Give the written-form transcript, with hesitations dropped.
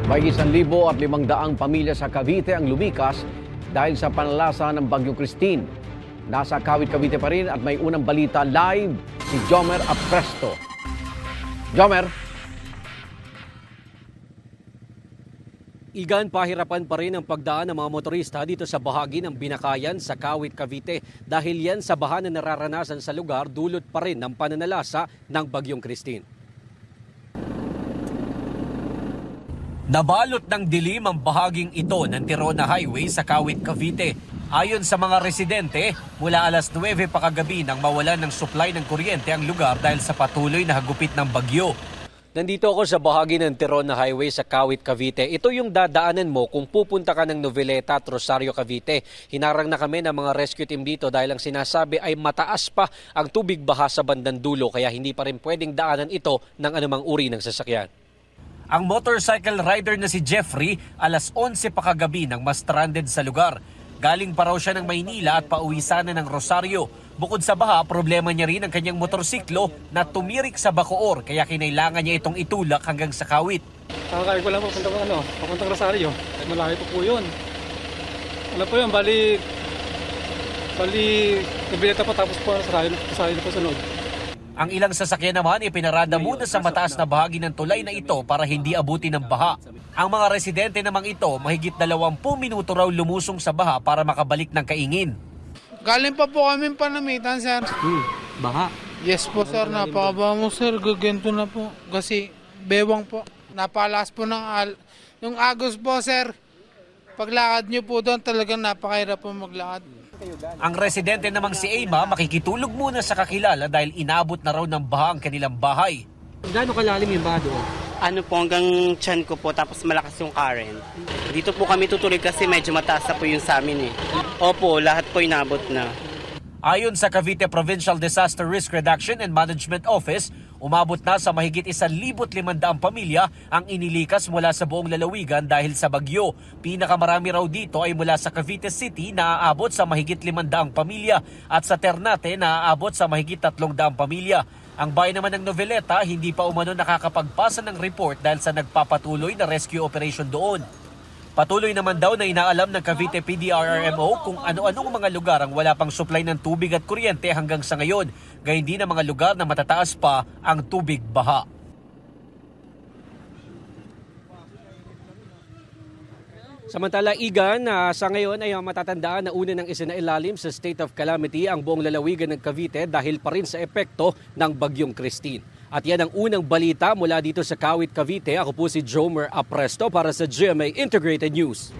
May 1,500 pamilya sa Cavite ang lumikas dahil sa panalasa ng Bagyong Christine. Nasa Kawit, Cavite pa rin at may unang balita live si Jomer Apresto. Jomer. Igan, pahirapan pa rin ang pagdaan ng mga motorista dito sa bahagi ng Binakayan sa Kawit, Cavite dahil yan sa baha na nararanasan sa lugar dulot pa rin ng pananalasa ng Bagyong Christine. Nabalot ng dilim ang bahaging ito ng Tirona Highway sa Kawit, Cavite. Ayon sa mga residente, mula alas 9 pa kagabi nang mawalan ng supply ng kuryente ang lugar dahil sa patuloy na hagupit ng bagyo. Nandito ako sa bahagi ng Tirona Highway sa Kawit, Cavite. Ito yung dadaanan mo kung pupunta ka ng Noveleta at Rosario, Cavite. Hinarang na kami ng mga rescue team dito dahil ang sinasabi ay mataas pa ang tubig baha sa bandang dulo kaya hindi pa rin pwedeng daanan ito ng anumang uri ng sasakyan. Ang motorcycle rider na si Jeffrey, alas 11 pa kagabi nang ma-stranded sa lugar. Galing pa raw siya ng Maynila at pauwi sana ng Rosario. Bukod sa baha, problema niya rin ang kanyang motorsiklo na tumirik sa Bacoor kaya kinailangan niya itong itulak hanggang sa Kawit. Kakakain ko lang po papuntang Rosario. Malaki po yun. Ano po yun, bali nabileta po tapos po Rosario po sunod. Ang ilang sasakyan naman ipinarada muna sa mataas na bahagi ng tulay na ito para hindi abutin ng baha. Ang mga residente namang ito, mahigit 20 minuto raw lumusong sa baha para makabalik ng kaingin. Galing pa po kami Panamitan, sir. Baha? Yes po, sir. Napakaba mo, sir. Gagento na po. Kasi bewang po. Napalas po yung agos po, sir. Paglakad nyo po doon, talagang napakahirap po maglakad. Ang residente namang si Emma makikitulog muna sa kakilala dahil inabot na raw ng baha ang kanilang bahay. Gaano kalalim yung baha doon? Ano po, hanggang tiyan ko po, tapos malakas yung current. Dito po kami tutuloy kasi medyo mataas na po yung sa amin eh. Opo, lahat po inabot na. Ayon sa Cavite Provincial Disaster Risk Reduction and Management Office, umabot na sa mahigit 1,500 pamilya ang inilikas mula sa buong lalawigan dahil sa bagyo. Pinakamarami raw dito ay mula sa Cavite City na aabot sa mahigit 500 pamilya at sa Ternate na aabot sa mahigit 300 pamilya. Ang bayan naman ng Noveleta hindi pa umano nakakapagpasa ng report dahil sa nagpapatuloy na rescue operation doon. Patuloy naman daw na inaalam ng Cavite PDRRMO kung ano-anong mga lugar ang wala pang supply ng tubig at kuryente hanggang sa ngayon, gayon din ang mga lugar na matataas pa ang tubig baha. Samantala, Igan, sa ngayon ay matatandaan na una ng isinailalim sa state of calamity ang buong lalawigan ng Cavite dahil pa rin sa epekto ng Bagyong Christine. At yan ang unang balita mula dito sa Kawit, Cavite. Ako po si Jomer Apresto para sa GMA Integrated News.